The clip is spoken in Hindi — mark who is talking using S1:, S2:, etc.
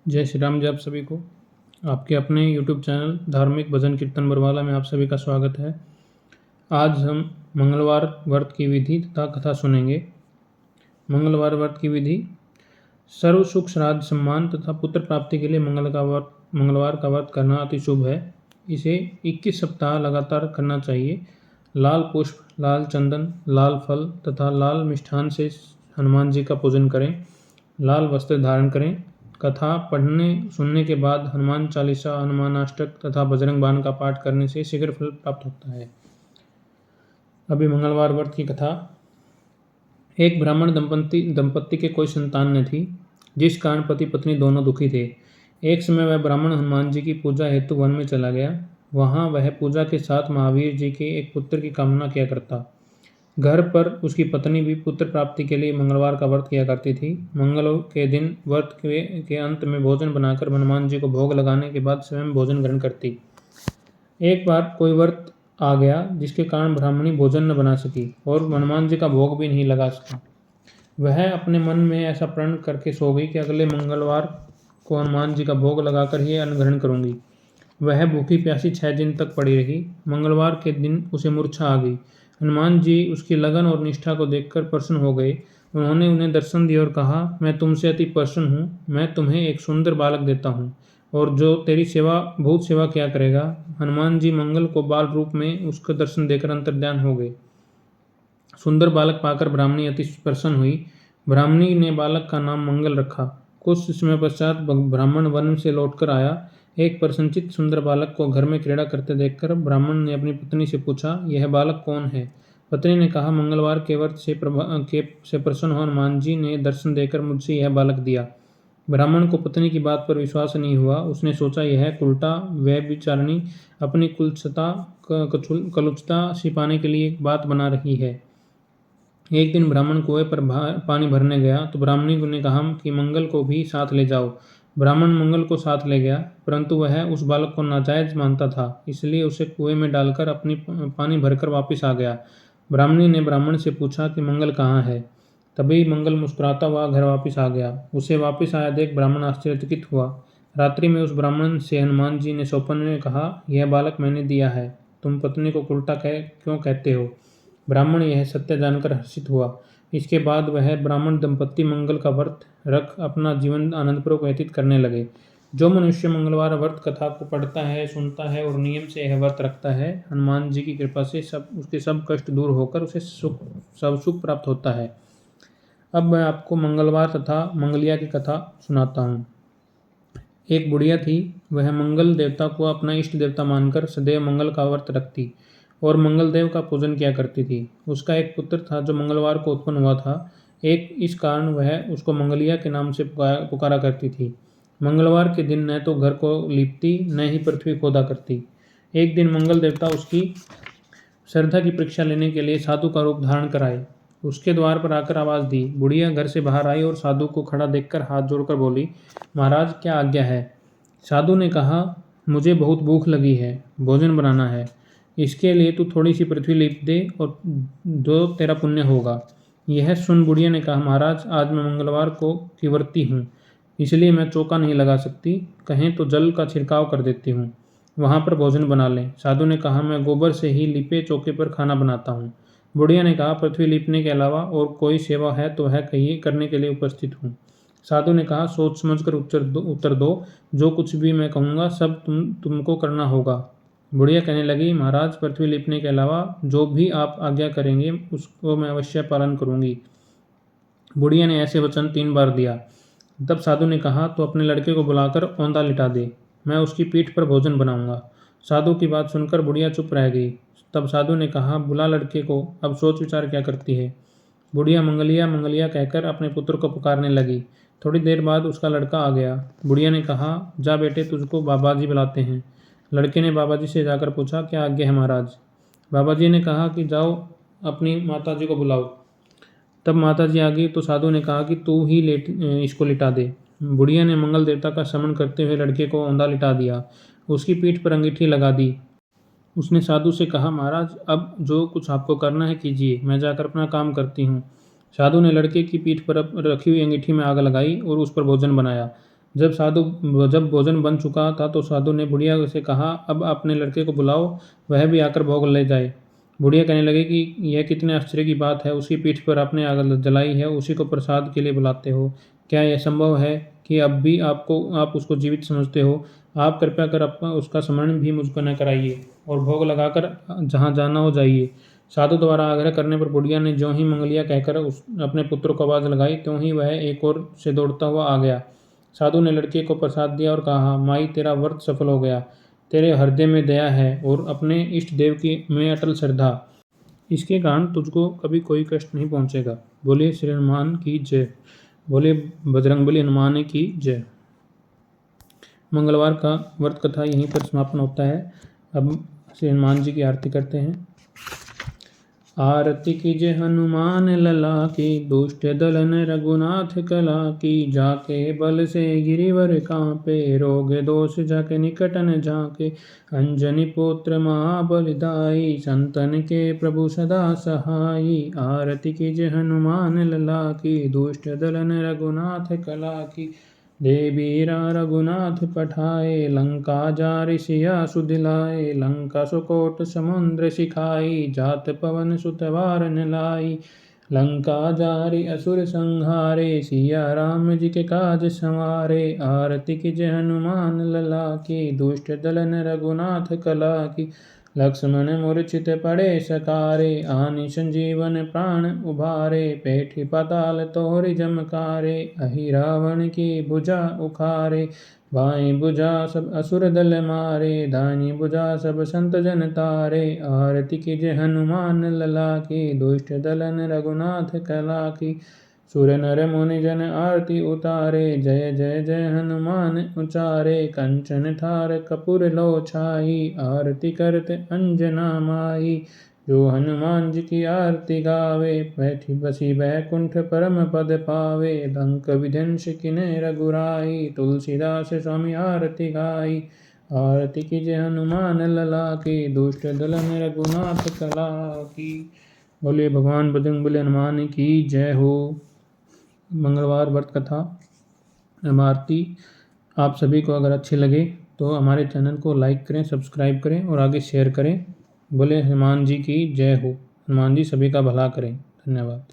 S1: जय श्री राम जी। आप सभी को आपके अपने YouTube चैनल धार्मिक भजन कीर्तन बरवाला में आप सभी का स्वागत है। आज हम मंगलवार व्रत की विधि तथा कथा सुनेंगे। मंगलवार व्रत की विधि। सर्व सुख श्राद्ध सम्मान तथा पुत्र प्राप्ति के लिए मंगलवार का व्रत करना अति शुभ है। इसे 21 सप्ताह लगातार करना चाहिए। लाल पुष्प, लाल चंदन, लाल फल तथा लाल मिष्ठान से हनुमान जी का पूजन करें। लाल वस्त्र धारण करें। कथा पढ़ने सुनने के बाद हनुमान चालीसा, हनुमानाष्टक तथा बजरंग बाण का पाठ करने से शीघ्र फल प्राप्त होता है। अभी मंगलवार व्रत की कथा। एक ब्राह्मण दंपत्ति के कोई संतान न थी, जिस कारण पति पत्नी दोनों दुखी थे। एक समय वह ब्राह्मण हनुमान जी की पूजा हेतु वन में चला गया। वहां वह पूजा के साथ महावीर जी के एक पुत्र की कामना किया करता। घर पर उसकी पत्नी भी पुत्र प्राप्ति के लिए मंगलवार का व्रत किया करती थी। मंगल के दिन व्रत के अंत में भोजन बनाकर हनुमान जी को भोग लगाने के बाद स्वयं भोजन ग्रहण करती। एक बार कोई व्रत आ गया जिसके कारण ब्राह्मणी भोजन न बना सकी और हनुमान जी का भोग भी नहीं लगा सका। वह अपने मन में ऐसा प्रण करके सो गई कि अगले मंगलवार को हनुमान जी का भोग लगाकर ही अन्न ग्रहण करूंगी। वह भूखी प्यासी 6 दिन तक पड़ी रही। मंगलवार के दिन उसे मूर्छा आ गई। हनुमान जी उसकी लगन और निष्ठा को देखकर प्रसन्न हो गए। उन्होंने उन्हें दर्शन दिया और कहा, मैं तुमसे अति प्रसन्न हूँ। मैं तुम्हें एक सुंदर बालक देता हूँ और जो तेरी बहुत सेवा किया करेगा। हनुमान जी मंगल को बाल रूप में उसका दर्शन देकर अंतर्ध्यान हो गए। सुंदर बालक पाकर ब्राह्मणी अति प्रसन्न हुई। ब्राह्मणी ने बालक का नाम मंगल रखा। कुछ समय पश्चात ब्राह्मण वन से लौटकर आया। एक प्रसन्नचित्त सुंदर बालक को घर में क्रीड़ा करते देखकर ब्राह्मण ने अपनी पत्नी से पूछा, यह बालक कौन है? पत्नी ने कहा, मंगलवार के व्रत से प्रसन्न हो हनुमान जी ने दर्शन देकर मुझसे यह बालक दिया। ब्राह्मण को पत्नी की बात पर विश्वास नहीं हुआ। उसने सोचा, यह कुलटा व्यभिचारिणी अपनी कलुचता छिपाने के लिए एक बात बना रही है। एक दिन ब्राह्मण कुएं पर पानी भरने गया तो ब्राह्मणी ने कहा कि मंगल को भी साथ ले जाओ। ब्राह्मण मंगल को साथ ले गया, परंतु वह उस बालक को नाजायज मानता था, इसलिए उसे कुएं में डालकर अपनी पानी भरकर वापस आ गया। ब्राह्मणी ने ब्राह्मण से पूछा कि मंगल कहाँ है। तभी मंगल मुस्कुराता हुआ घर वापस आ गया। उसे वापस आया देख ब्राह्मण आश्चर्यचकित हुआ। रात्रि में उस ब्राह्मण से हनुमान जी ने स्वप्न में कहा, यह बालक मैंने दिया है, तुम पत्नी को उल्टा क्यों कहते हो? ब्राह्मण यह सत्य जानकर हर्षित हुआ। इसके बाद वह ब्राह्मण दंपत्ति मंगल का व्रत रख अपना जीवन आनंदपूर्वक व्यतीत करने लगे। जो मनुष्य मंगलवार व्रत कथा को पढ़ता है, सुनता है और नियम से यह व्रत रखता है, हनुमान जी की कृपा से उसके सब कष्ट दूर होकर उसे सब सुख प्राप्त होता है। अब मैं आपको मंगलवार तथा मंगलिया की कथा सुनाता हूँ। एक बुढ़िया थी। वह मंगल देवता को अपना इष्ट देवता मानकर सदैव मंगल का व्रत रखती और मंगल देव का पूजन किया करती थी। उसका एक पुत्र था जो मंगलवार को उत्पन्न हुआ था। इस कारण वह उसको मंगलिया के नाम से पुकारा करती थी। मंगलवार के दिन न तो घर को लीपती न ही पृथ्वी खोदा करती। एक दिन मंगल देवता उसकी श्रद्धा की परीक्षा लेने के लिए साधु का रूप धारण कराए। उसके द्वार पर आकर आवाज़ दी। बुढ़िया घर से बाहर आई और साधु को खड़ा देखकर हाथ जोड़कर बोली, महाराज क्या आज्ञा है? साधु ने कहा, मुझे बहुत भूख लगी है, भोजन बनाना है। इसके लिए तू थोड़ी सी पृथ्वी लीप दे और जो तेरा पुण्य होगा। यह सुन बुढ़िया ने कहा, महाराज आज मैं मंगलवार को की व्रती हूँ, इसलिए मैं चौका नहीं लगा सकती। कहें तो जल का छिड़काव कर देती हूँ, वहाँ पर भोजन बना लें। साधु ने कहा, मैं गोबर से ही लिपे चौके पर खाना बनाता हूँ। बुढ़िया ने कहा, पृथ्वी लीपने के अलावा और कोई सेवा है तो वह कहिए, करने के लिए उपस्थित हूँ। साधु ने कहा, सोच समझकर उत्तर दो, जो कुछ भी मैं कहूँगा सब तुमको करना होगा। बुढ़िया कहने लगी, महाराज पृथ्वी लीपने के अलावा जो भी आप आज्ञा करेंगे उसको मैं अवश्य पालन करूँगी। बुढ़िया ने ऐसे वचन 3 बार दिया। तब साधु ने कहा, तो अपने लड़के को बुलाकर औंधा लिटा दे, मैं उसकी पीठ पर भोजन बनाऊंगा। साधु की बात सुनकर बुढ़िया चुप रह गई। तब साधु ने कहा, बुला लड़के को, अब सोच विचार क्या करती है। बुढ़िया मंगलिया मंगलिया कहकर अपने पुत्र को पुकारने लगी। थोड़ी देर बाद उसका लड़का आ गया। बुढ़िया ने कहा, जा बेटे, तुझको बाबा जी बुलाते हैं। लड़के ने बाबा जी से जाकर पूछा, क्या आज्ञा है महाराज? बाबा जी ने कहा कि जाओ अपनी माता जी को बुलाओ। तब माता जी आ गई तो साधु ने कहा कि तू ही इसको लिटा दे। बुढ़िया ने मंगल देवता का स्मरण करते हुए लड़के को औंधा लिटा दिया, उसकी पीठ पर अंगीठी लगा दी। उसने साधु से कहा, महाराज अब जो कुछ आपको करना है कीजिए, मैं जाकर अपना काम करती हूँ। साधु ने लड़के की पीठ पर रखी हुई अंगीठी में आग लगाई और उस पर भोजन बनाया। जब भोजन बन चुका था तो साधु ने बुढ़िया से कहा, अब अपने लड़के को बुलाओ, वह भी आकर भोग ले जाए। बुढ़िया कहने लगी कि यह कितने आश्चर्य की बात है, उसकी पीठ पर आपने आग जलाई है, उसी को प्रसाद के लिए बुलाते हो। क्या यह संभव है कि अब भी आप उसको जीवित समझते हो? आप कृपया कर उसका स्मरण भी मुझको न कराइए और भोग लगाकर जहाँ जाना हो जाइए। साधु द्वारा आग्रह करने पर बुढ़िया ने ज्यों ही मंगलिया कहकर अपने पुत्र को आवाज़ लगाई, त्यों ही वह एक ओर से दौड़ता हुआ आ गया। साधु ने लड़के को प्रसाद दिया और कहा, माई तेरा व्रत सफल हो गया, तेरे हृदय में दया है और अपने इष्ट देव की में अटल श्रद्धा, इसके कारण तुझको कभी कोई कष्ट नहीं पहुंचेगा। बोलिए श्री हनुमान की जय। बोलिए बजरंगबली हनुमान की जय। मंगलवार का व्रत कथा यहीं पर समापन होता है। अब श्री हनुमान जी की आरती करते हैं। आरती कीजे हनुमान लला की, दुष्ट दलन रघुनाथ कला की। जाके बल से गिरिवर कांपे, रोग दोष जाके निकट न झाके। अंजनी पुत्र महाबलदाई, संतन के प्रभु सदा सहाई। आरती कीजे हनुमान लला की, दुष्ट दलन रघुनाथ कला की। देवीरा रघुनाथ पठाए, लंका जारि सिया सुदिलाए। लंका सुकोट समुद्र सिखाई, जात पवन सुत वारन लाई। लंका जारि असुर संहारे, सिया राम जी के काज संवारे। आरती कीजे हनुमान लला की, दुष्ट दलन रघुनाथ कला की। लक्ष्मण मूर्छित पड़े सकारे, आनि संजीवन प्राण उभारे। पेठी पाताल तोरि जमकारे, अहि रावण की भुजा उखारे। बाएं भुजा सब असुर दल मारे, दाहिनी भुजा सब संत जन तारे। आरती कीजे हनुमान लला की, दुष्ट दलन रघुनाथ कला की। सुर नर मुनि जन आरती उतारे, जय जय जय हनुमान उचारे। कंचन थार कपूर लो छाई, आरती करते अंजना माई। जो हनुमान जी की आरती गावे, बैठी बसी बैकुंठ परम पद पावे। लंक विध्वंस किने रघुराई, तुलसीदास स्वामी आरती गाई। आरती कीजे हनुमान लला की, दुष्ट दलन रघुनाथ कला की। बोलिए भगवान बजरंगबली हनुमान की जय हो। मंगलवार व्रत कथा आरती आप सभी को अगर अच्छी लगे तो हमारे चैनल को लाइक करें, सब्सक्राइब करें और आगे शेयर करें। बोले हनुमान जी की जय हो। हनुमान जी सभी का भला करें। धन्यवाद।